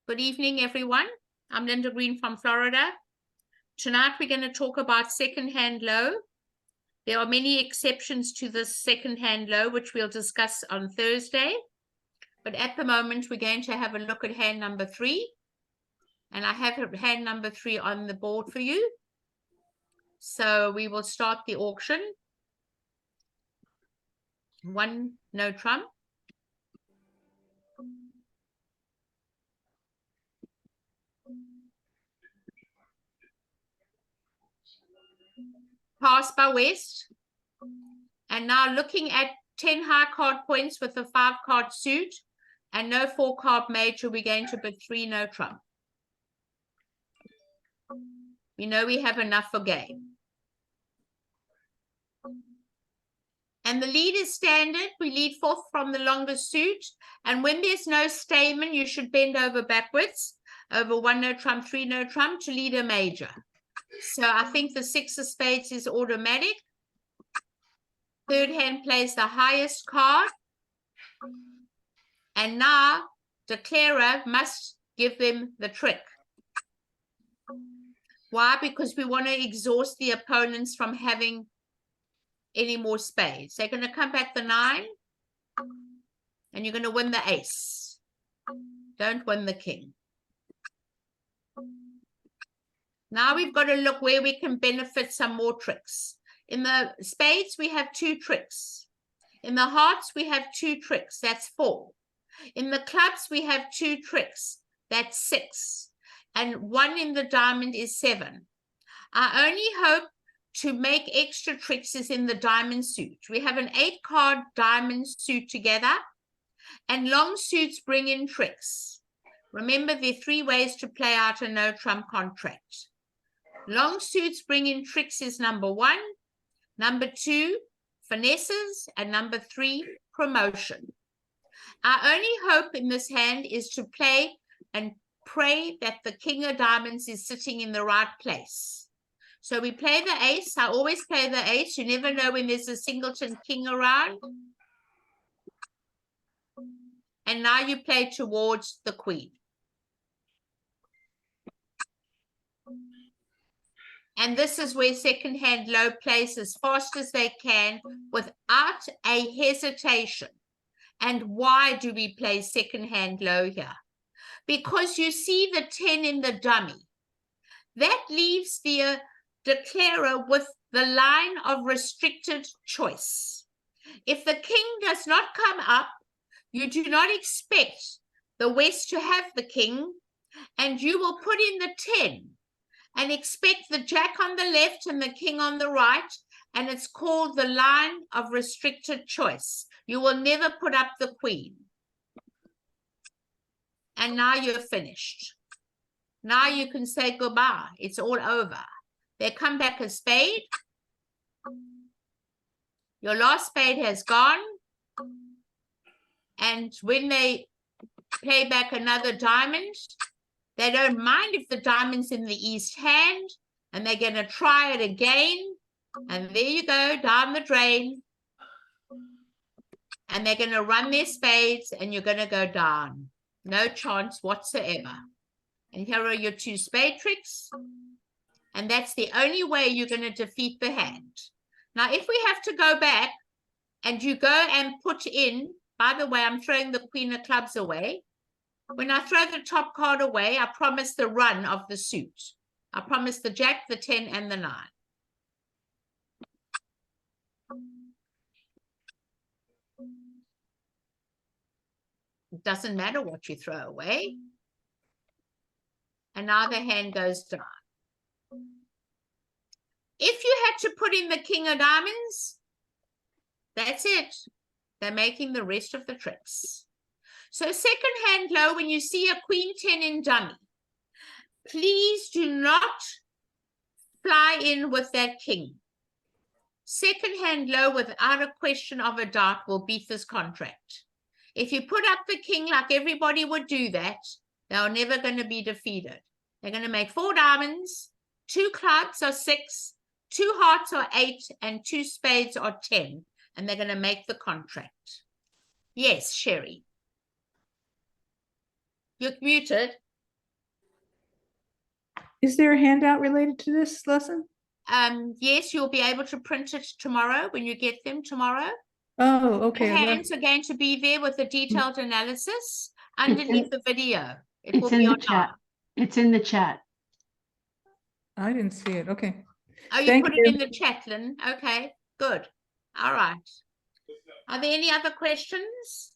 Good evening, everyone. I'm Linda Green from Florida. Tonight, we're going to talk about second-hand low. There are many exceptions to this second-hand low, which we'll discuss on Thursday. But at the moment, we're going to have a look at hand number 3. And I have hand number 3 on the board for you. So we will start the auction. 1, no trump. Pass by West. And now looking at 10 high card points with a 5 card suit and no 4 card major, we're going to bid 3, no trump. We know we have enough for game. And the lead is standard. We lead 4th from the longest suit. And when there's no stamen, you should bend over backwards. Over 1, no trump, 3, no trump to lead a major. So I think the 6 of spades is automatic. Third hand plays the highest card. And now declarer must give them the trick. Why? Because we want to exhaust the opponents from having any more spades. They're going to come back the 9. And you're going to win the ace. Don't win the king. Now we've got to look where we can benefit some more tricks. In the spades, we have 2 tricks. In the hearts, we have 2 tricks. That's 4. In the clubs, we have 2 tricks. That's 6. And 1 in the diamond is 7. Our only hope to make extra tricks is in the diamond suit. We have an 8 card diamond suit together. And long suits bring in tricks. Remember, there are 3 ways to play out a no trump contract. Long suits bring in tricks is number 1. Number 2, finesses. And number 3, promotion. Our only hope in this hand is to play and pray that the king of diamonds is sitting in the right place. So we play the ace. I always play the ace. You never know when there's a singleton king around. And now you play towards the queen. And this is where second hand low plays as fast as they can without a hesitation. And why do we play second hand low here? Because you see the 10 in the dummy. That leaves the declarer with the line of restricted choice. If the king does not come up, you do not expect the West to have the king, and you will put in the 10 and expect the jack on the left and the king on the right, and it's called the line of restricted choice. You will never put up the queen. And now you're finished. Now you can say goodbye. It's all over. They come back a spade. Your last spade has gone. And when they play back another diamond, they don't mind if the diamond's in the east hand, and they're going to try it again. And there you go, down the drain. And they're going to run their spades, and you're going to go down. No chance whatsoever. And here are your 2 spade tricks. And that's the only way you're going to defeat the hand. Now, if we have to go back, and you go and put in, by the way, I'm throwing the queen of clubs away. When I throw the top card away, I promise the run of the suit. I promise the jack, the 10, and the 9. It doesn't matter what you throw away. And now the hand goes down. If you had to put in the king of diamonds, that's it. They're making the rest of the tricks. So second hand low, when you see a queen 10 in dummy, please do not fly in with that king. Second hand low, without a question of a doubt, will beat this contract. If you put up the king like everybody would do that, they're never going to be defeated. They're going to make 4 diamonds, 2 clubs or 6, 2 hearts or 8, and 2 spades or 10. And they're going to make the contract. Yes, Sherry. You're muted. Is there a handout related to this lesson? Yes, you'll be able to print it tomorrow when you get them tomorrow. Oh, The okay. hands are going to be there with a detailed analysis underneath the video. It will It's be in the online. chat. It's in the chat. I didn't see it. Okay. Oh, you Thank put you. it in the chat, Lynn. Okay, good. All right. Are there any other questions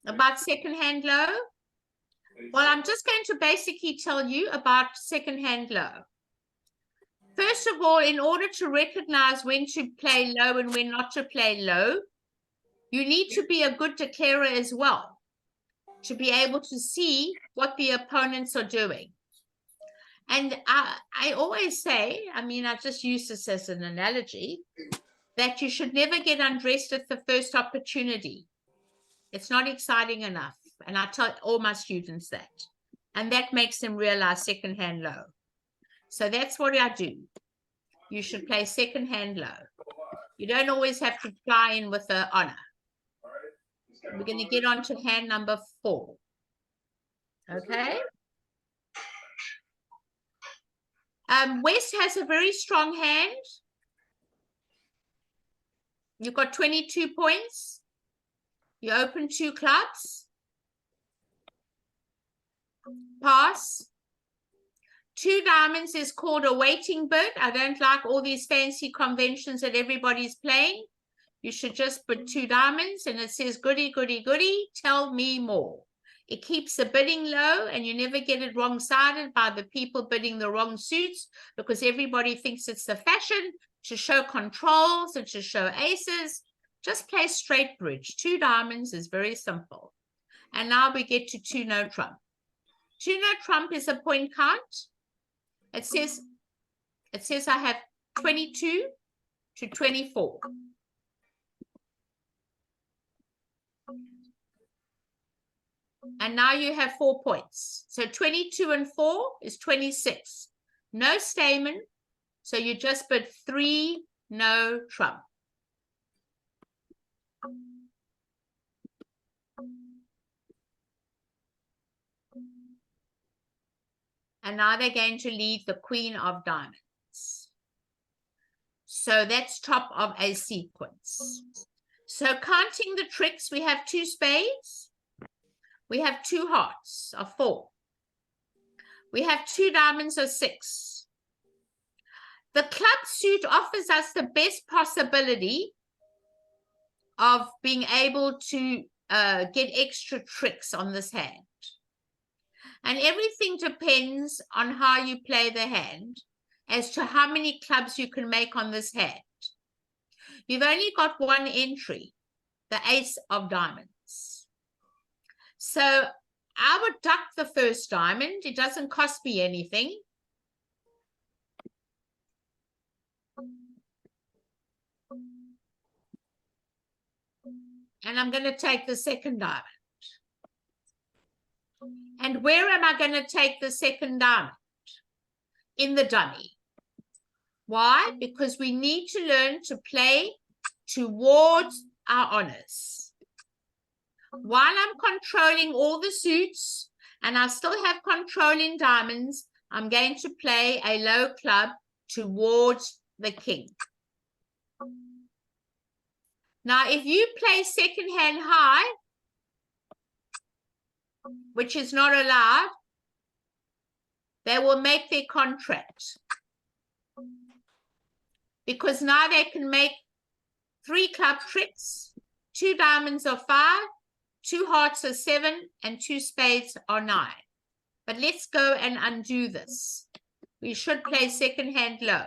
about secondhand low? Well, I'm just going to basically tell you about secondhand low. First of all, in order to recognize when to play low and when not to play low, you need to be a good declarer as well, to be able to see what the opponents are doing. And I always say, I mean, I just use this as an analogy, that you should never get undressed at the first opportunity. It's not exciting enough. And I tell all my students that. And that makes them realize secondhand low. So that's what I do. You should play secondhand low. You don't always have to fly in with the honor. We're going to get on to hand number 4. Okay. West has a very strong hand. You've got 22 points. You open 2 clubs. Pass. 2 diamonds is called a waiting bid. I don't like all these fancy conventions that everybody's playing. You should just put 2 diamonds and it says goody, goody, goody, tell me more. It keeps the bidding low and you never get it wrong-sided by the people bidding the wrong suits, because everybody thinks it's the fashion to show controls and to show aces. Just play straight bridge. 2 diamonds is very simple. And now we get to 2 no trump. 2 no trump is a point count. It says I have 22 to 24. And now you have 4 points. So 22 and 4 is 26. No stamen. So you just bid 3 no trump. And now they're going to lead the queen of diamonds. So that's top of a sequence. So counting the tricks, we have 2 spades. We have 2 hearts of 4. We have 2 diamonds of 6. The club suit offers us the best possibility of being able to get extra tricks on this hand. And everything depends on how you play the hand as to how many clubs you can make on this hand. You've only got 1 entry, the ace of diamonds. So I would duck the first diamond. It doesn't cost me anything. And I'm going to take the second diamond. And where am I going to take the second diamond? In the dummy. Why? Because we need to learn to play towards our honors. While I'm controlling all the suits and I still have controlling diamonds, I'm going to play a low club towards the king. Now, if you play second hand high, which is not allowed, they will make their contract. Because now they can make 3 club tricks, 2 diamonds are 5, 2 hearts are 7, and 2 spades are 9. But let's go and undo this. We should play second hand low.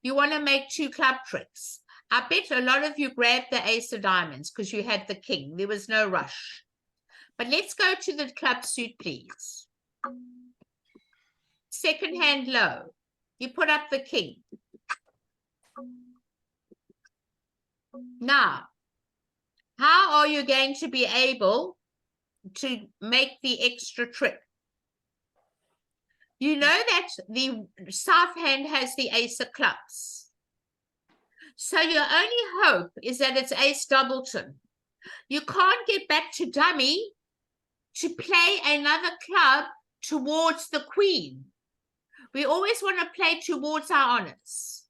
You want to make 2 club tricks. I bet a lot of you grabbed the ace of diamonds because you had the king. There was no rush. But let's go to the club suit, please. Second hand low. You put up the king. Now, how are you going to be able to make the extra trick? You know that the south hand has the ace of clubs. So your only hope is that it's ace doubleton. You can't get back to dummy to play another club towards the queen. We always want to play towards our honors.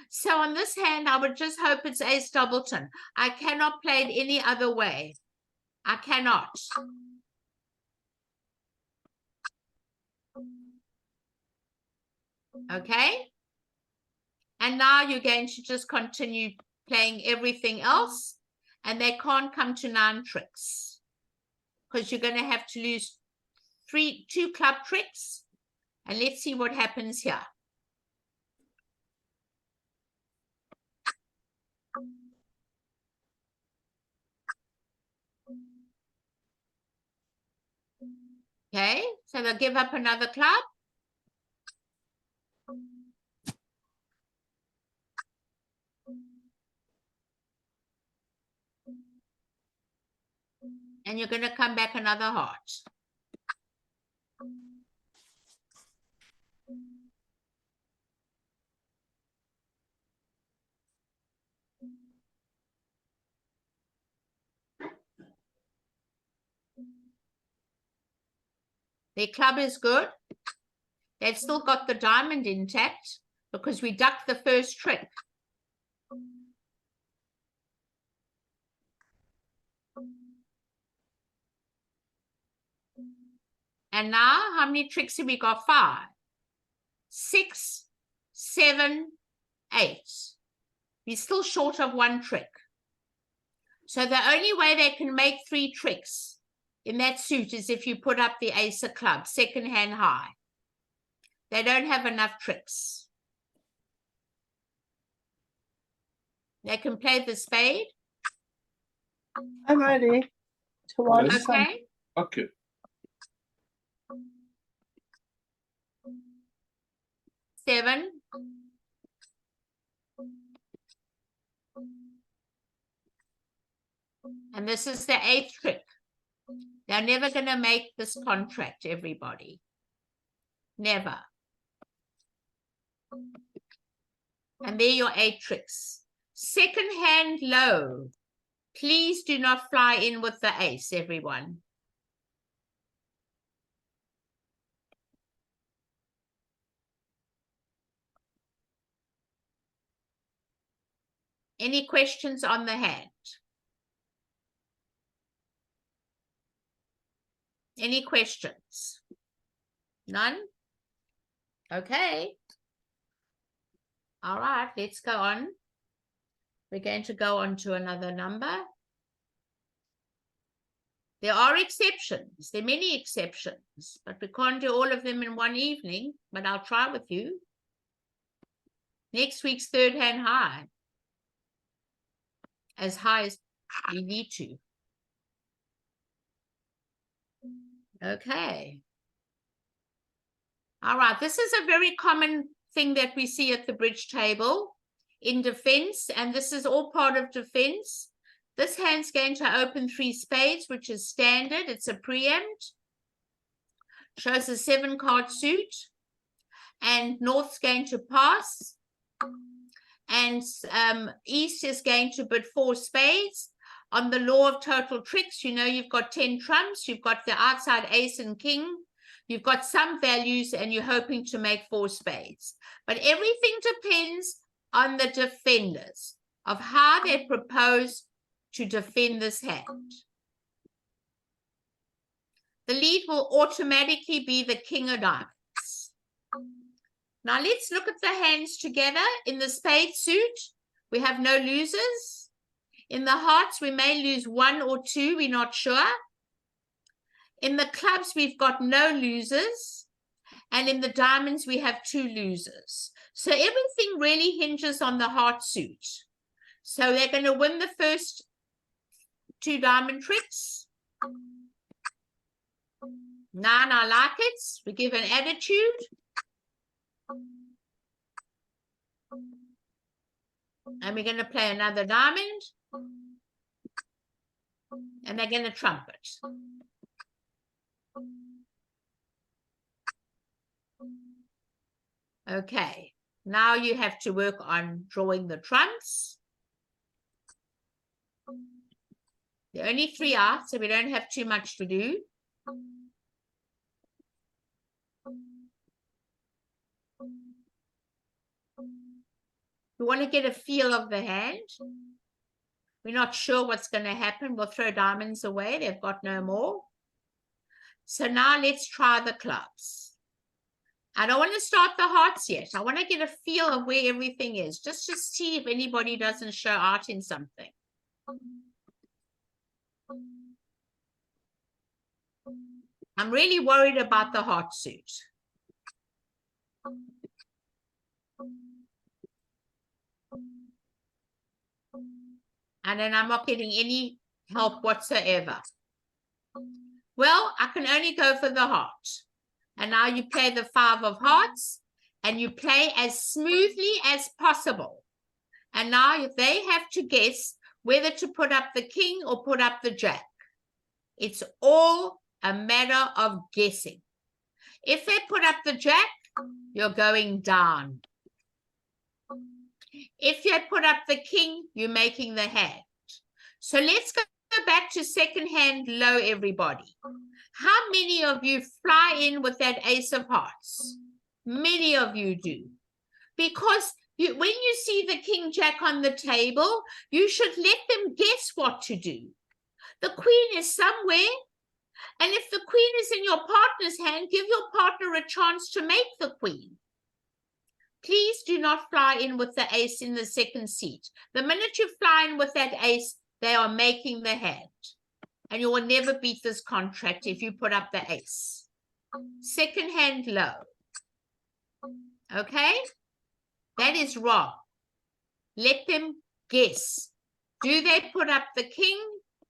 So on this hand, I would just hope it's ace doubleton. I cannot play it any other way. I cannot. Okay? And now you're going to just continue playing everything else, and they can't come to 9 tricks because you're going to have to lose 2 club tricks. And let's see what happens here. Okay, so they'll give up another club. And you're going to come back another heart. Their club is good. They've still got the diamond intact because we ducked the first trick. And now, how many tricks have we got? 5, 6, 7, 8. We're still short of 1 trick. So the only way they can make 3 tricks in that suit is if you put up the ace of clubs, second hand high. They don't have enough tricks. They can play the spade. I'm ready to watch Okay. some. Okay. Okay. Seven. And this is the 8th trick. They're never going to make this contract, everybody. Never. And there are your 8 tricks. Second hand low. Please do not fly in with the ace, everyone. Any questions on the hand? Any questions? None? Okay. All right, let's go on. We're going to go on to another number. There are exceptions. There are many exceptions, but we can't do all of them in one evening, but I'll try with you. Next week's third hand high. As high as we need to. Okay. All right, this is a very common thing that we see at the bridge table in defense, and this is all part of defense. This hand's going to open 3 spades, which is standard. It's a preempt. Shows a 7-card suit. And North's going to pass. And East is going to bid 4 spades. On the law of total tricks, you know you've got 10 trumps. You've got the outside ace and king. You've got some values, and you're hoping to make 4 spades. But everything depends on the defenders of how they propose to defend this hand. The lead will automatically be the king of diamonds. Now let's look at the hands together. In the spade suit, we have no losers. In the hearts, we may lose 1 or 2, we're not sure. In the clubs, we've got no losers. And in the diamonds, we have 2 losers. So everything really hinges on the heart suit. So they're going to win the first 2 diamond tricks. 9, I like it. We give an attitude. And we're going to play another diamond. And they're going to trumpet. Okay, now you have to work on drawing the trumps. There are only 3 out, so we don't have too much to do. We want to get a feel of the hand. We're not sure what's going to happen. We'll throw diamonds away. They've got no more. So now let's try the clubs. I don't want to start the hearts yet. I want to get a feel of where everything is, just to see if anybody doesn't show art in something. I'm really worried about the heart suit. And then I'm not getting any help whatsoever. Well, I can only go for the heart. And now you play the 5 of hearts, and you play as smoothly as possible. And now they have to guess whether to put up the king or put up the jack. It's all a matter of guessing. If they put up the jack, you're going down. If you put up the king, you're making the hand. So let's go back to second hand low, everybody. How many of you fly in with that ace of hearts? Many of you do. Because when you see the king jack on the table, you should let them guess what to do. The queen is somewhere. And if the queen is in your partner's hand, give your partner a chance to make the queen. Please do not fly in with the ace in the second seat. The minute you fly in with that ace, they are making the hand. And you will never beat this contract if you put up the ace. Second hand low. Okay? That is wrong. Let them guess. Do they put up the king?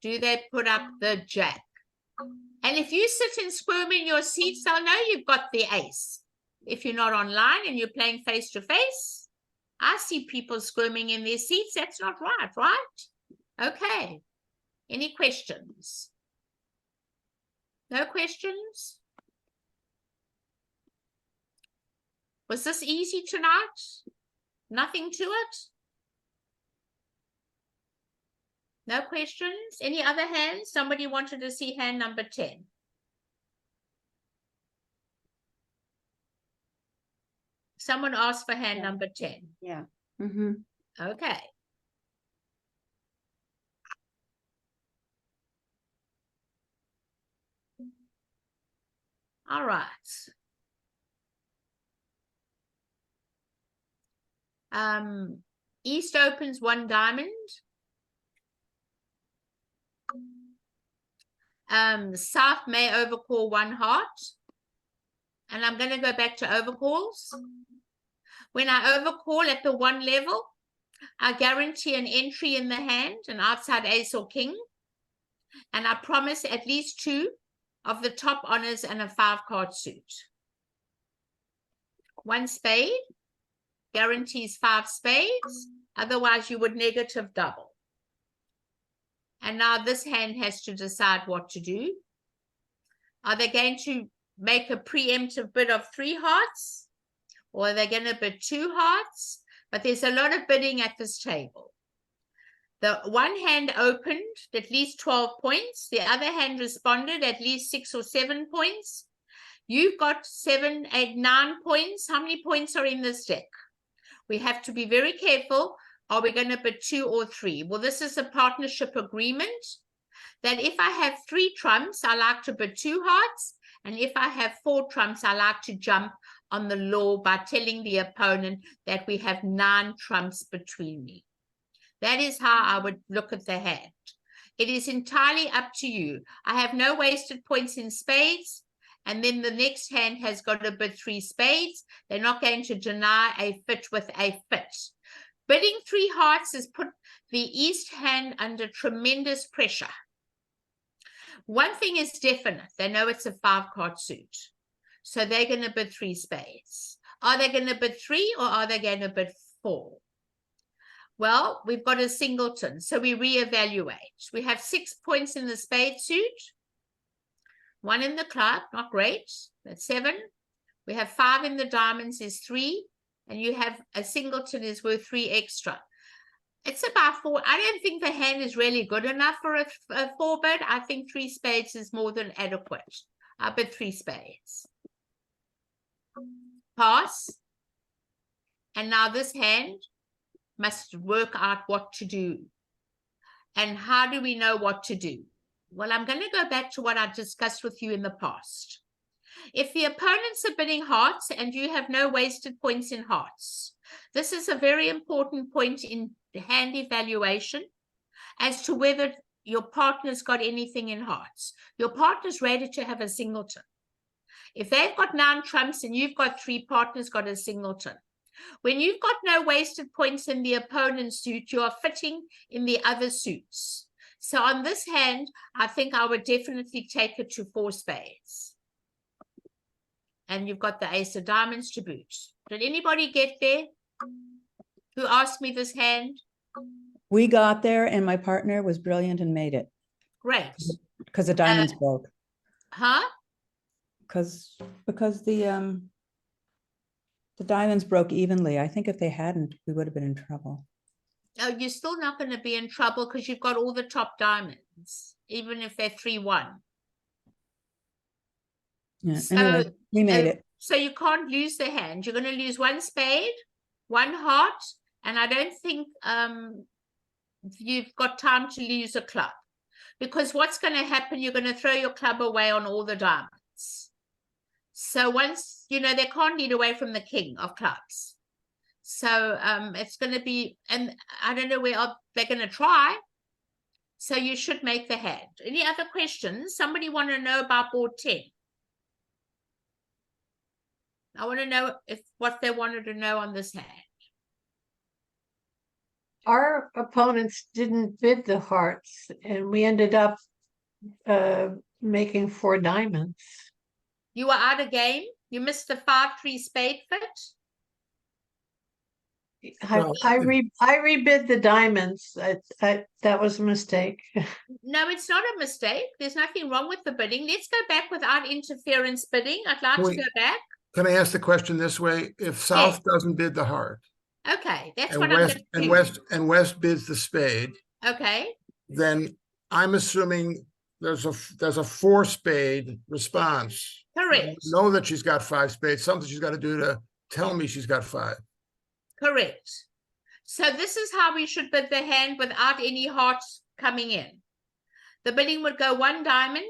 Do they put up the jack? And if you sit and squirm in your seats, they'll know you've got the ace. If you're not online and you're playing face to face, I see people squirming in their seats. That's not right, right? Okay. Any questions? No questions? Was this easy tonight? Nothing to it? No questions? Any other hands? Somebody wanted to see hand number 10. Someone asked for hand number 10. Yeah. Okay. All right. East opens 1 diamond. South may overcall 1 heart. And I'm going to go back to overcalls. When I overcall at the 1 level, I guarantee an entry in the hand, an outside ace or king. And I promise at least 2 of the top honors and a 5-card suit. 1 spade guarantees 5 spades. Otherwise, you would negative double. And now this hand has to decide what to do. Are they going to make a preemptive bid of 3 hearts? Or are they going to bid 2 hearts? But there's a lot of bidding at this table. The one hand opened at least 12 points. The other hand responded at least 6 or 7 points. You've got 7, 8, 9 points. How many points are in this deck? We have to be very careful. Are we going to bid 2 or 3? Well, this is a partnership agreement that if I have 3 trumps, I like to bid 2 hearts. And if I have 4 trumps, I like to jump on the law by telling the opponent that we have 9 trumps between me. That is how I would look at the hand. It is entirely up to you. I have no wasted points in spades. And then the next hand has got to bid 3 spades. They're not going to deny a fit with a fit. Bidding 3 hearts has put the East hand under tremendous pressure. One thing is definite. They know it's a 5-card suit. So they're going to bid 3 spades. Are they going to bid 3 or are they going to bid 4? Well, we've got a singleton, so we reevaluate. We have 6 points in the spade suit. 1 in the club, not great. That's 7. We have 5 in the diamonds is 3. And you have a singleton is worth 3 extra. It's about 4. I don't think the hand is really good enough for a 4 bid. I think 3 spades is more than adequate. I bid 3 spades. Pass. And now this hand must work out what to do. And how do we know what to do? Well, I'm going to go back to what I discussed with you in the past. If the opponents are bidding hearts and you have no wasted points in hearts, this is a very important point in hand evaluation as to whether your partner's got anything in hearts. Your partner's ready to have a singleton. If they've got 9 trumps and you've got 3, partners got a singleton. When you've got no wasted points in the opponent's suit, you are fitting in the other suits. So on this hand, I think I would definitely take it to 4 spades. And you've got the ace of diamonds to boot. Did anybody get there? Who asked me this hand? We got there and my partner was brilliant and made it Great. because the diamonds broke. Huh? Because the diamonds broke evenly. I think if they hadn't, we would have been in trouble. Oh, you're still not going to be in trouble because you've got all the top diamonds, even if they're 3-1. Yeah. So, Anyway, we made it. So you can't lose the hand. You're going to lose 1 spade, 1 heart, and I don't think you've got time to lose a club. Because what's going to happen, you're going to throw your club away on all the diamonds. So once, you know, they can't lead away from the king of clubs. So it's going to be, and I don't know where they're going to try. So you should make the hand. Any other questions? Somebody want to know about board 10? I want to know what they wanted to know on this hand. Our opponents didn't bid the hearts, and we ended up making 4 diamonds. You were out of game. You missed the 5-3 spade fit. I rebid the diamonds. That was a mistake. No, it's not a mistake. There's nothing wrong with the bidding. Let's go back without interference bidding. I'd like to go back. Can I ask the question this way? If South doesn't bid the heart, Okay, that's and what I'm West going to do. West bids the spade, Okay, then I'm assuming there's a 4 spade response. correct, I know that she's got 5 spades. Something she's got to do to tell me she's got 5. correct. So this is how we should bid the hand without any hearts coming in. The bidding would go 1 diamond,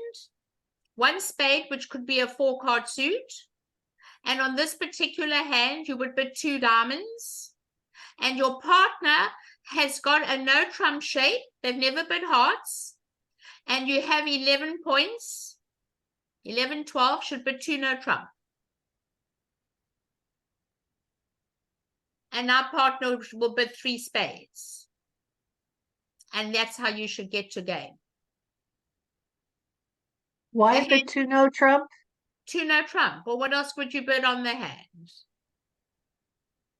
1 spade, which could be a 4-card suit. And on this particular hand, you would bid 2 diamonds. And your partner has got a no trump shape. They've never bid hearts. And you have 11 points. 11, 12 should bid 2 no trump. And our partner will bid 3 spades. And that's how you should get to game. Why the 2 no trump? 2 no trump. Well, what else would you bid on the hand?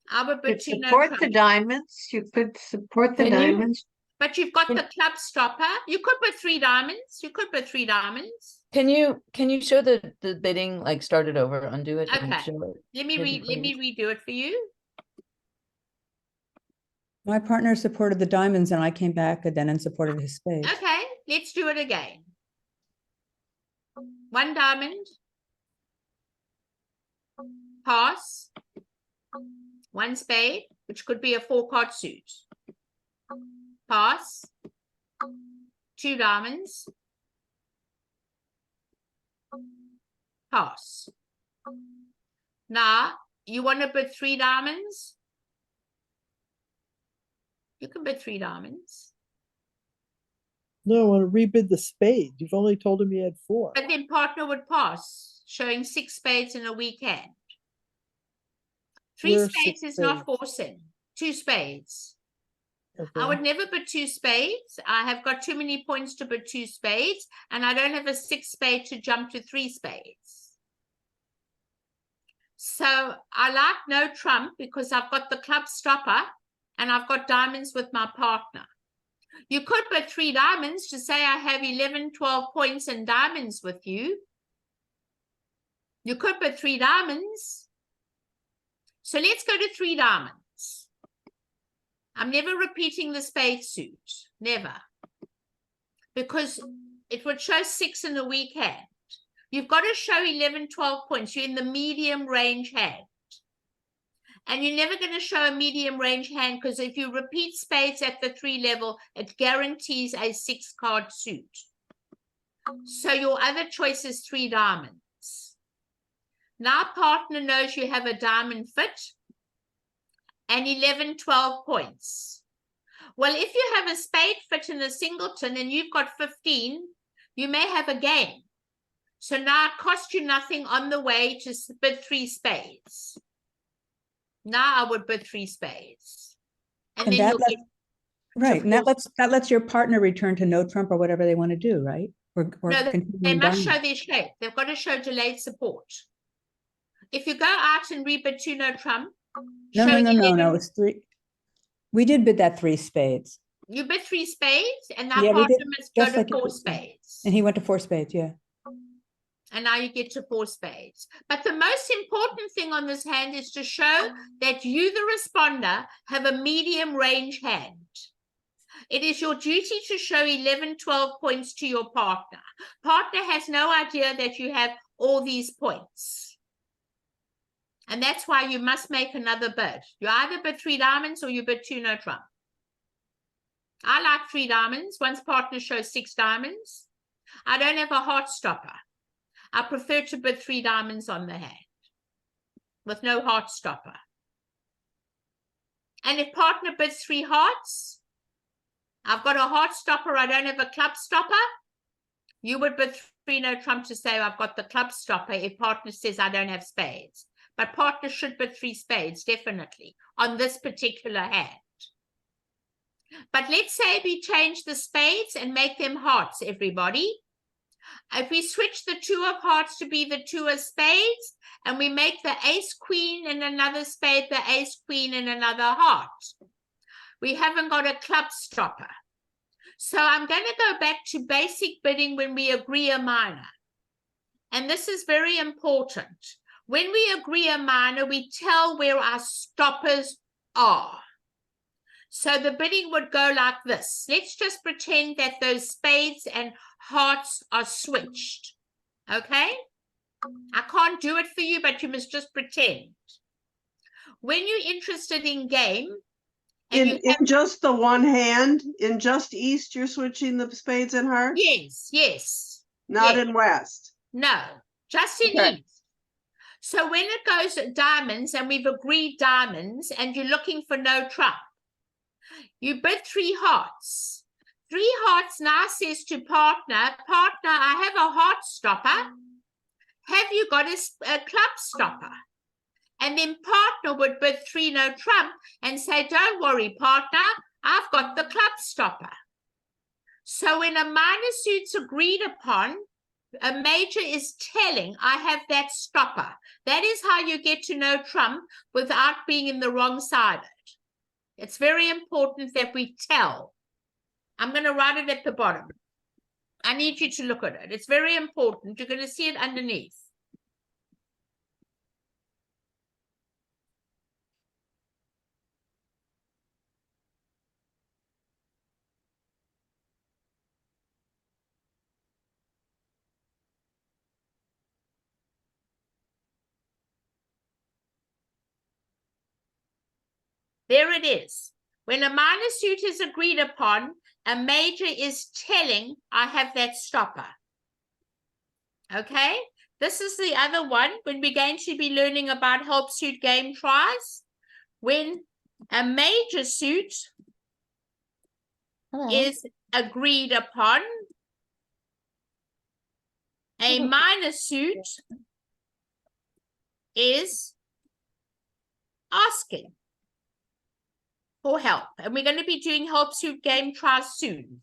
I would bid To 2 no support trump. the diamonds. You could support the diamonds. But you've got the club stopper. You could put 3 diamonds. You could put 3 diamonds. Can you show the bidding, like start it over, undo it? and Okay. show it? Let me redo it for you. My partner supported the diamonds and I came back then and supported his spade. Okay, let's do it again. 1 diamond. Pass. 1 spade, which could be a 4-card suit. Pass. 2 diamonds. Pass. Now, you want to bid 3 diamonds? You can bid 3 diamonds. No, I want to rebid the spade. You've only told him you had 4. But then partner would pass, showing 6 spades in a weak hand. 3 Where's spades 6 is not spades? forcing. 2 spades. Okay. I would never bid 2 spades. I have got too many points to bid 2 spades, and I don't have a 6 spade to jump to 3 spades. So I like no trump because I've got the club stopper and I've got diamonds with my partner. You could bid 3 diamonds to say I have 11, 12 points and diamonds with you. You could bid 3 diamonds. So let's go to 3 diamonds. I'm never repeating the spade suit. Never. Because it would show 6 in a weak hand. You've got to show 11, 12 points. You're in the medium range hand. And you're never going to show a medium range hand, because if you repeat spades at the 3 level, it guarantees a 6-card suit. So your other choice is 3 diamonds. Now partner knows you have a diamond fit and 11, 12 points. Well, if you have a spade fit and a singleton and you've got 15, you may have a game. So now it costs you nothing on the way to bid 3 spades. Now I would bid 3 spades. And then that you'll lets- get Right, and triple- that lets your partner return to no trump or whatever they want to do, right? Or No, continue they in must diamond. show their shape. They've got to show delayed support. If you go out and rebid 2 no trump, No, show no, 11, it's 3. We did bid that 3 spades, you bid 3 spades, and now Yeah, we partner did, must go just to like you 4 did, yeah. spades. and he went to 4 spades, yeah. And now you get to 4 spades. But the most important thing on this hand is to show that you, the responder, have a medium range hand. It is your duty to show 11, 12 points to your partner. Partner has no idea that you have all these points. And that's why you must make another bid. You either bid 3 diamonds or you bid 2 no trump. I like 3 diamonds. Once partner shows 6 diamonds. I don't have a heart stopper. I prefer to bid 3 diamonds on the hand with no heart stopper. And if partner bids 3 hearts, I've got a heart stopper, I don't have a club stopper, you would bid 3 no trump to say I've got the club stopper if partner says I don't have spades. But partner should bid 3 spades, definitely, on this particular hand. But let's say we change the spades and make them hearts, everybody. If we switch the 2 of hearts to be the 2 of spades, and we make the ace queen and another spade, the ace queen and another heart, we haven't got a club stopper. So I'm going to go back to basic bidding when we agree a minor. And this is very important. When we agree a minor, we tell where our stoppers are. So the bidding would go like this. Let's just pretend that those spades and hearts are switched. Okay? I can't do it for you, but you must just pretend. When you're interested in game, and you have, In just the one hand, in just east, you're switching the spades and hearts? yes, Not yes. in west? No, just in Okay. east. So when it goes diamonds, and we've agreed diamonds, and you're looking for no trump, you bid 3 hearts. 3 hearts now says to partner, I have a heart stopper. Have you got a club stopper? And then partner would bid 3 no trump and say, don't worry, partner, I've got the club stopper. So when a minor suit's agreed upon, a major is telling, I have that stopper. That is how you get to no trump without being in the wrong side. It's very important that we tell. I'm going to write it at the bottom. I need you to look at it. It's very important. You're going to see it underneath. There it is. When a minor suit is agreed upon, a major is telling, I have that stopper. Okay? This is the other one when we're going to be learning about help suit game tries. When a major suit is agreed upon, a minor suit is asking for help. And we're going to be doing help suit game tries soon.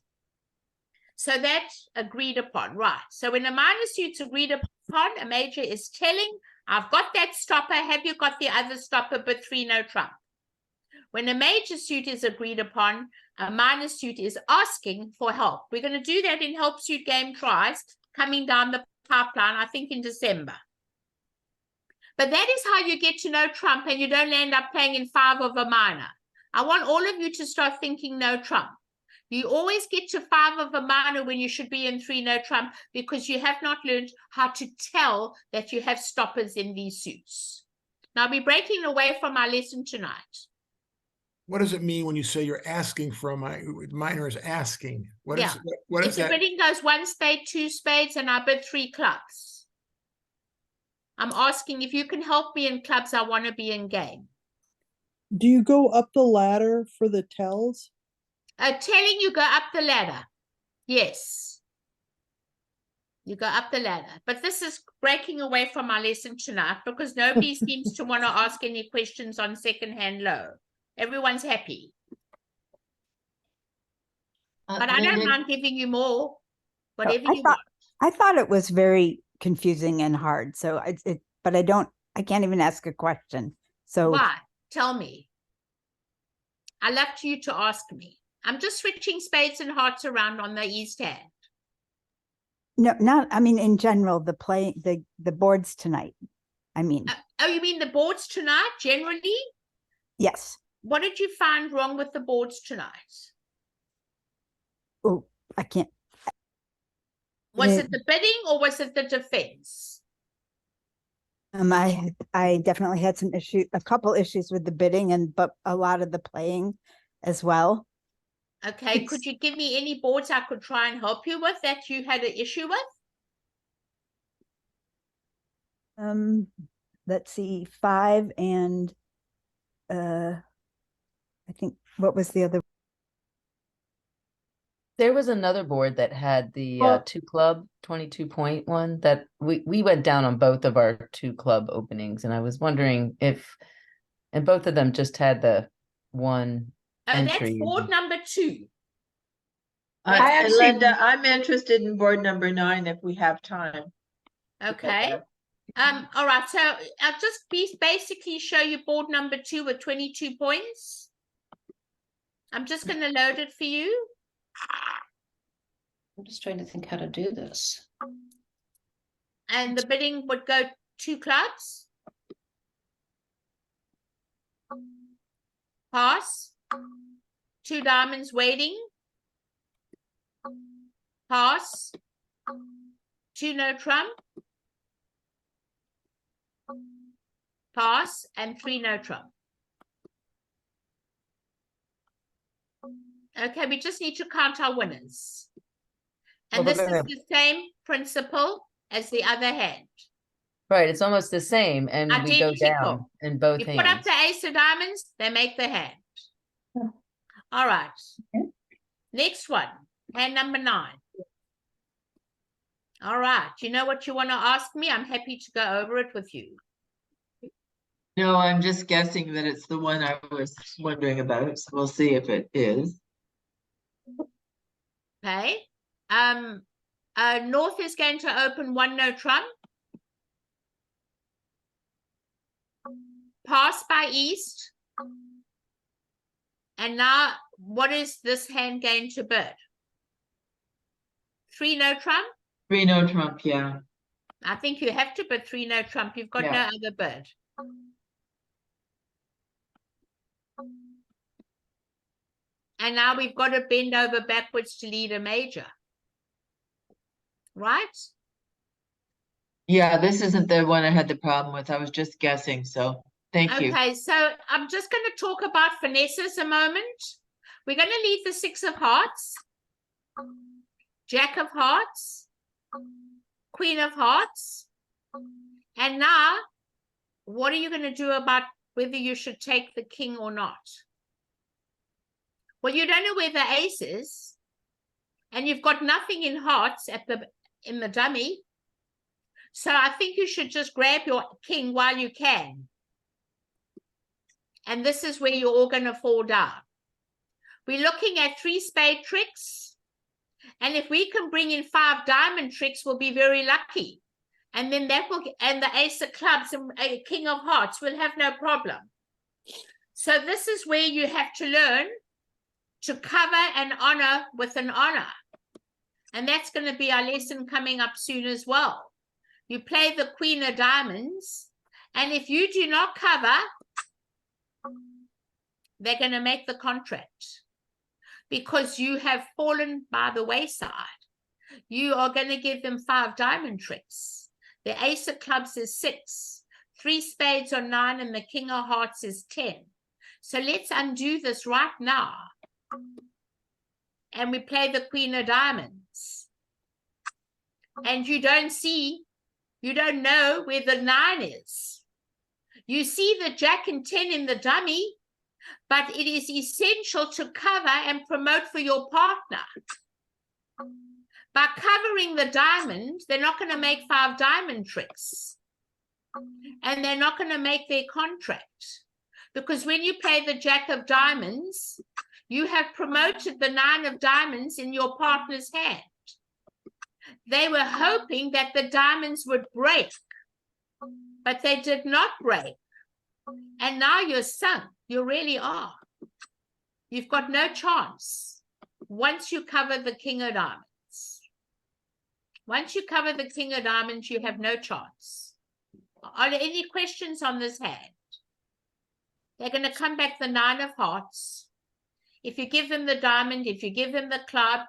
So that's agreed upon, right? So when a minor suit's agreed upon, a major is telling, I've got that stopper. Have you got the other stopper? But 3 no trump. When a major suit is agreed upon, a minor suit is asking for help. We're going to do that in help suit game tries coming down the pipeline, I think in December. But that is how you get to no trump and you don't end up playing in 5 of a minor. I want all of you to start thinking no trump. You always get to 5 of a minor when you should be in 3 no trump because you have not learned how to tell that you have stoppers in these suits. Now we're breaking away from our lesson tonight. What does it mean when you say you're asking from, minor is asking? What is, Yeah. what If is the that? bidding goes 1 spade, 2 spades, and I bid 3 clubs, I'm asking if you can help me in clubs, I want to be in game. Do you go up the ladder for the tells? Telling you go up the ladder. Yes. You go up the ladder. But this is breaking away from our lesson tonight because nobody seems to want to ask any questions on second-hand low. Everyone's happy. But I don't mind giving you more, whatever you want. I thought it was very confusing and hard. So but I can't even ask a question. So Why? Tell me. I love you to ask me. I'm just switching spades and hearts around on the east hand. no, not, I mean, in general, the boards tonight. I mean, Oh, you mean the boards tonight, generally? yes. What did you find wrong with the boards tonight? Oh, I can't. Was it the bidding or was it the defense? I definitely had a couple issues with the bidding but a lot of the playing as well. Okay, could you give me any boards I could try and help you with that you had an issue with? Let's see, 5 and I think, what was the other? There was another board that had the Well- 2 club 22-point one that we went down on both of our 2 club openings, and I was wondering if, and both of them just had the one That's entry. board number 2. I actually- Linda, I'm interested in board number 9 if we have time. Okay. All right, so I'll just basically show you board number 2 with 22 points. I'm just going to load it for you. I'm just trying to think how to do this. And the bidding would go 2 clubs. Pass. 2 diamonds waiting. Pass. 2 no trump. Pass and 3 no trump. Okay, we just need to count our winners. And Well, this we're is gonna- the same principle as the other hand. Right, it's almost the same, and we go Identical. down in both You hands. put up the ace of diamonds, they make the hand. All right. Okay. Next one, hand number 9. All right. You know what you want to ask me? I'm happy to go over it with you. No, I'm just guessing that it's the one I was wondering about, so we'll see if it is. Okay. North is going to open 1 no trump. Pass by east. And now, what is this hand going to bid? 3 no trump? 3 no trump, yeah. I think you have to bid 3 no trump. You've got no Yeah. other bid. And now we've got to bend over backwards to lead a major. Right? Yeah, this isn't the one I had the problem with. I was just guessing, so thank you. Okay, so I'm just going to talk about finesses a moment. We're going to leave the 6 of hearts, Jack of hearts, Queen of hearts. And now, what are you going to do about whether you should take the king or not? Well, you don't know where the ace is, and you've got nothing in hearts in the dummy. So I think you should just grab your king while you can. And this is where you're all going to fall down. We're looking at 3 spade tricks. And if we can bring in 5 diamond tricks, we'll be very lucky. And then that will, and the ace of clubs and a king of hearts will have no problem. So this is where you have to learn to cover an honor with an honor. And that's going to be our lesson coming up soon as well. You play the queen of diamonds, and if you do not cover, they're going to make the contract because you have fallen by the wayside. You are going to give them 5 diamond tricks. The ace of clubs is 6. 3 spades are 9 and the king of hearts is 10. So let's undo this right now. And we play the queen of diamonds. And you don't know where the 9 is. You see the jack and 10 in the dummy, but it is essential to cover and promote for your partner. By covering the diamond, they're not going to make 5 diamond tricks. And they're not going to make their contract. Because when you play the jack of diamonds, you have promoted the 9 of diamonds in your partner's hand. They were hoping that the diamonds would break, but they did not break. And now you're sunk. You really are. You've got no chance once you cover the king of diamonds. Once you cover the king of diamonds, you have no chance. Are there any questions on this hand? They're going to come back the 9 of hearts. If you give them the diamond, if you give them the club,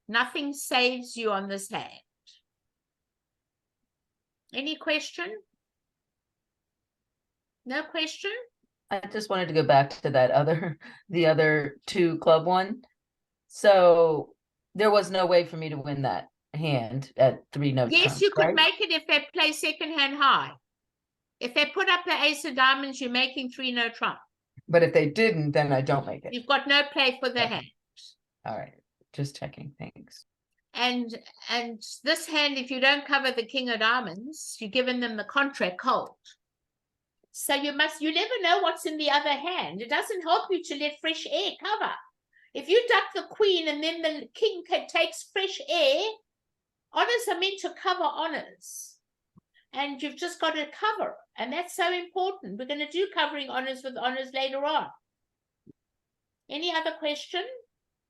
nothing saves you on this hand. Any question? No question? I just wanted to go back to the other 2 club one. So there was no way for me to win that hand at 3 no Yes, trumps, you could right? make it if they play second hand high. If they put up the ace of diamonds, you're making 3 no trump. But if they didn't, then I don't make it. You've got no play for the Okay. hand. All right, just checking. Thanks. And this hand, if you don't cover the king of diamonds, you're giving them the contract cold. So you never know what's in the other hand. It doesn't help you to let fresh air cover. If you duck the queen and then the king takes fresh air, honors are meant to cover honors. And you've just got to cover. And that's so important. We're going to do covering honors with honors later on. Any other question?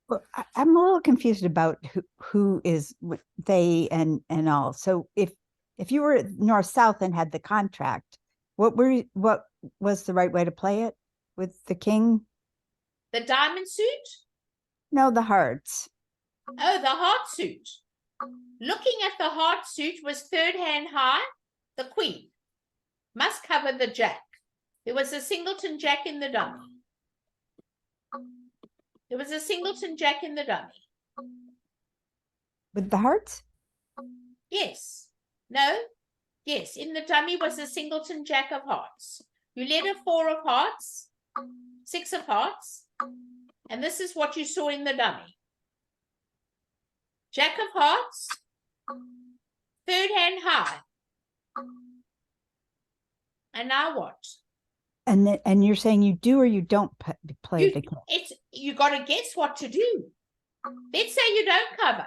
Well, I'm a little confused about who is they and all. So if you were north south and had the contract, what was the right way to play it with the king? The diamond suit? No, the hearts. Oh, the heart suit. Looking at the heart suit was 3rd hand high, the queen. Must cover the jack. There was a singleton jack in the dummy. There was a singleton jack in the dummy. With the hearts? Yes. No? Yes, in the dummy was a singleton jack of hearts. You led a 4 of hearts, 6 of hearts, and this is what you saw in the dummy. Jack of hearts, 3rd hand high. And now what? And you're saying you do or you don't play the king? You got to guess what to do. Let's say you don't cover.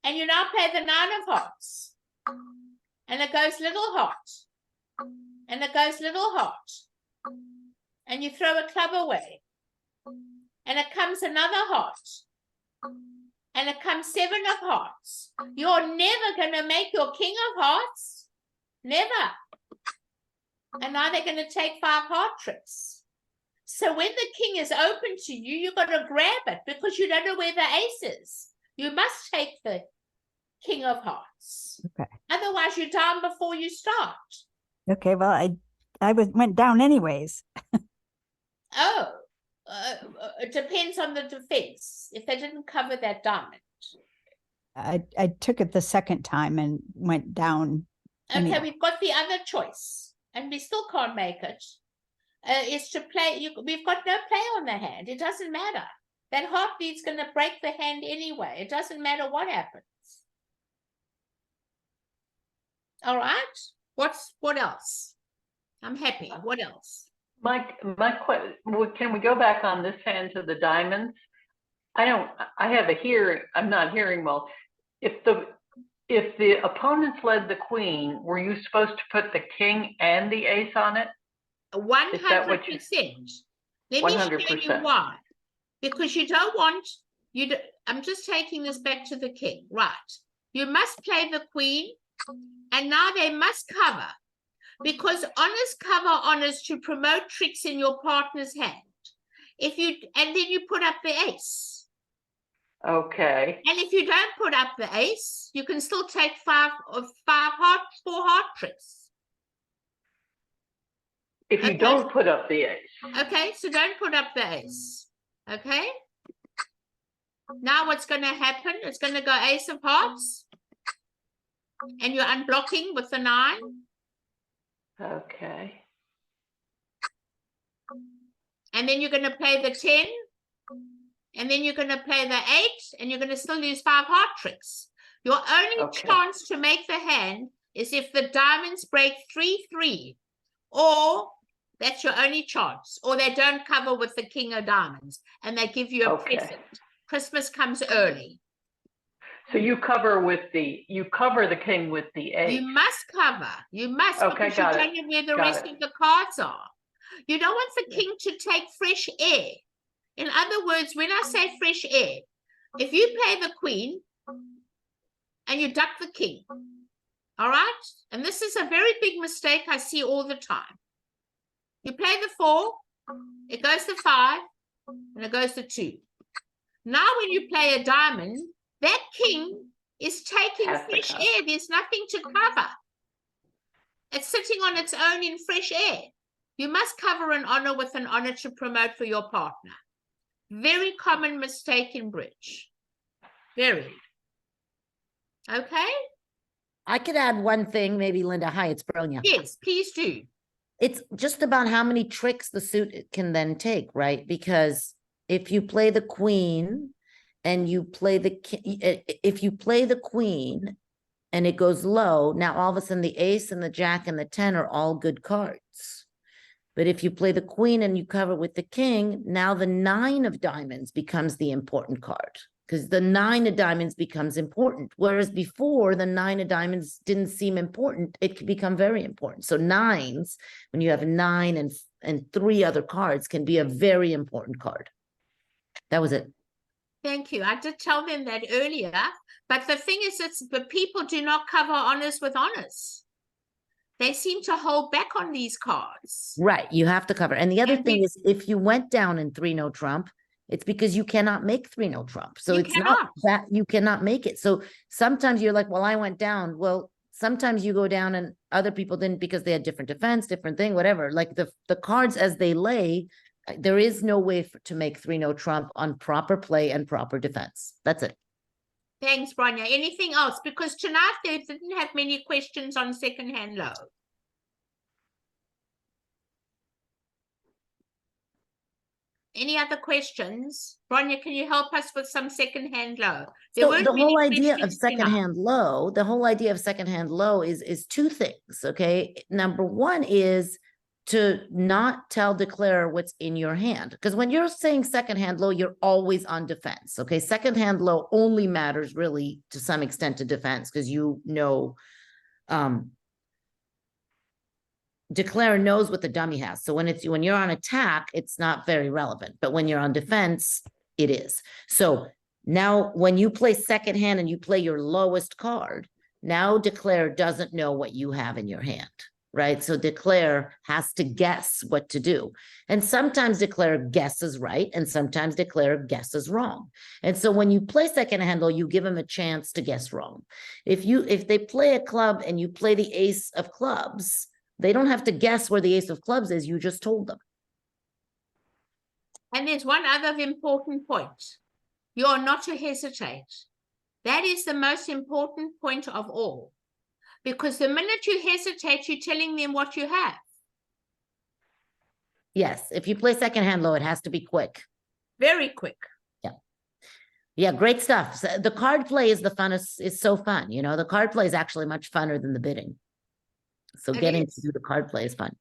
And you now play the 9 of hearts. And it goes little heart. And it goes little heart. And you throw a club away. And it comes another heart. And it comes 7 of hearts. You're never going to make your king of hearts. Never. And now they're going to take 5 heart tricks. So when the king is open to you, you've got to grab it because you don't know where the ace is. You must take the king of hearts. Okay. Otherwise, you're down before you start. Okay, well, I went down anyways. Oh, it depends on the defense. If they didn't cover that diamond. I took it the second time and went down. Okay, anyway. we've got the other choice, and we still can't make it. Is to play. We've got no play on the hand. It doesn't matter. That heartbeat's going to break the hand anyway. It doesn't matter what happens. All right. What else? I'm happy. What else? Can we go back on this hand to the diamonds? I'm not hearing well. If the opponents led the queen, were you supposed to put the king and the ace on it? 100%. Let me show you why. Because you don't want I'm just taking this back to the king, right? You must play the queen, and now they must cover, because honors cover honors to promote tricks in your partner's hand. And then you put up the ace. Okay. And if you don't put up the ace, you can still take 4 heart tricks. If you Okay. don't put up the ace. Okay, so don't put up the ace. Okay. Now what's going to happen? It's going to go ace of hearts. And you're unblocking with the 9. Okay. And then you're going to play the 10. And then you're going to play the 8. And you're going to still use 5 heart tricks. Your only Okay. chance to make the hand is if the diamonds break 3-3. Or that's your only chance. Or they don't cover with the king of diamonds. And they give you a Okay. present. Christmas comes early. So you cover the king with the ace. You must cover. You must, Okay, because you got it. don't know where the Got rest it. of the cards are. You don't want the king to take fresh air. In other words, when I say fresh air, if you play the queen and you duck the king, all right? And this is a very big mistake I see all the time. You play the 4, it goes to 5, and it goes to 2. Now when you play a diamond, that king is taking Has to fresh cover. air. There's nothing to cover. It's sitting on its own in fresh air. You must cover an honor with an honor to promote for your partner. Very common mistake in bridge. Very. Okay? I could add one thing, maybe Linda. Hi, it's Bronya. Yes, please do. It's just about how many tricks the suit can then take, right? Because if you play the queen and you play the if you play the queen and it goes low, now all of a sudden the ace and the jack and the 10 are all good cards. But if you play the queen and you cover with the king, now the 9 of diamonds becomes the important card, because the 9 of diamonds becomes important. Whereas before, the 9 of diamonds didn't seem important. It could become very important. So 9s, when you have a 9 and 3 other cards, can be a very important card. That was it. Thank you. I did tell them that earlier. But the thing is, but people do not cover honors with honors. They seem to hold back on these cards. Right. You have to cover. And the other And thing we- is, if you went down in 3 no trump, it's because you cannot make 3 no trump. So You it's not cannot. that you cannot make it. So sometimes you're like, well, I went down. Well, sometimes you go down and other people didn't because they had different defense, different thing, whatever. Like the cards as they lay, there is no way to make 3 no trump on proper play and proper defense. That's it. Thanks, Bronya. Anything else? Because tonight they didn't have many questions on second-hand low. Any other questions? Bronya, can you help us with some second-hand low? There So weren't the many whole idea of questions tonight. secondhand low is 2 things. Okay. Number one is to not tell declare what's in your hand. Because when you're saying secondhand low, you're always on defense. Okay. Secondhand low only matters really to some extent to defense, because declare knows what the dummy has. So when you're on attack, it's not very relevant. But when you're on defense, it is. So now when you play second hand and you play your lowest card, now declare doesn't know what you have in your hand, right? So declare has to guess what to do. And sometimes declare guesses right, and sometimes declare guesses wrong. And so when you play second hand low, you give them a chance to guess wrong. If they play a club and you play the ace of clubs, they don't have to guess where the ace of clubs is. You just told them. And there's one other important point. You are not to hesitate. That is the most important point of all. Because the minute you hesitate, you're telling them what you have. Yes, if you play second hand low, it has to be quick. Very quick. Yeah, great stuff. So the card play is the funnest, is so fun. You know, the card play is actually much funner than the bidding. So It getting is. to do the card play is fun.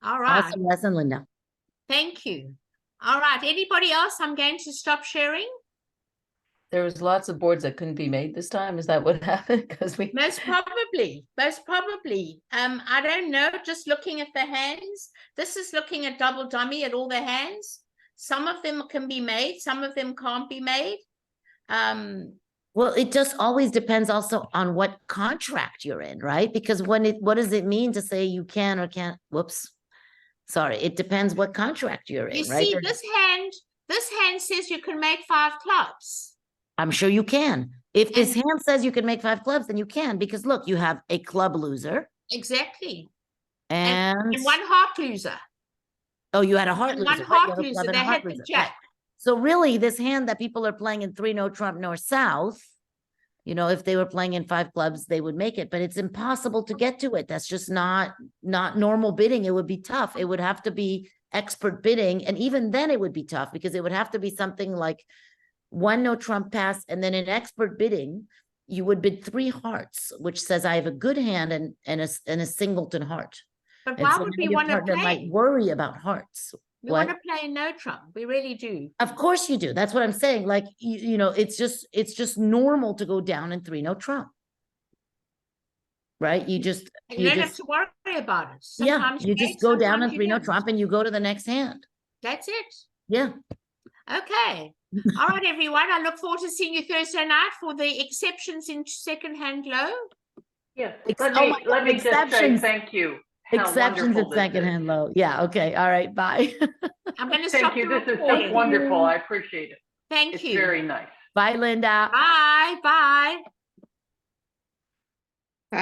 All right. Awesome lesson, Linda. Thank you. All right. Anybody else? I'm going to stop sharing. There was lots of boards that couldn't be made this time. Is that what happened? Because we Most probably. I don't know. Just looking at the hands. This is looking at double dummy at all the hands. Some of them can be made. Some of them can't be made. Well, it just always depends also on what contract you're in, right? Because what does it mean to say you can or can't? Whoops. Sorry. It depends what contract you're in, You right? see, this hand says you can make 5 clubs. I'm sure you can. If this hand says you can make 5 clubs, then you can, because look, you have a club loser Exactly. And, And one heart loser. oh, you had a heart And loser. one right? You heart have a loser, club and a they heart had the loser, right. jack. So really, this hand that people are playing in 3, no trump, north, south, you know, if they were playing in 5 clubs, they would make it, but it's impossible to get to it. That's just not normal bidding. It would be tough. It would have to be expert bidding. And even then it would be tough because it would have to be something like 1 no trump pass. And then in expert bidding, you would bid 3 hearts, which says I have a good hand and a singleton heart. But And why so would now we your want to partner might play? worry about hearts. We want What? to play no trump. We really do. Of course you do. That's what I'm saying. Like, you know, it's just normal to go down in 3 no trump. Right? You just, You don't have to worry about it. yeah, Sometimes you get, just go down in sometimes you 3 no don't. trump and you go to the next hand. That's it. Yeah. Okay. All right, everyone. I look forward to seeing you Thursday night for the exceptions in second hand low. Yes, Oh my God, let me just say exceptions. thank you. How Exceptions wonderful at this is. secondhand low. Yeah. Okay. All right. Bye. I'm going to stop Thank you. the This is recording. such wonderful. I appreciate it. Thank It's you. very nice. Bye, Linda. Bye. Bye. Bye.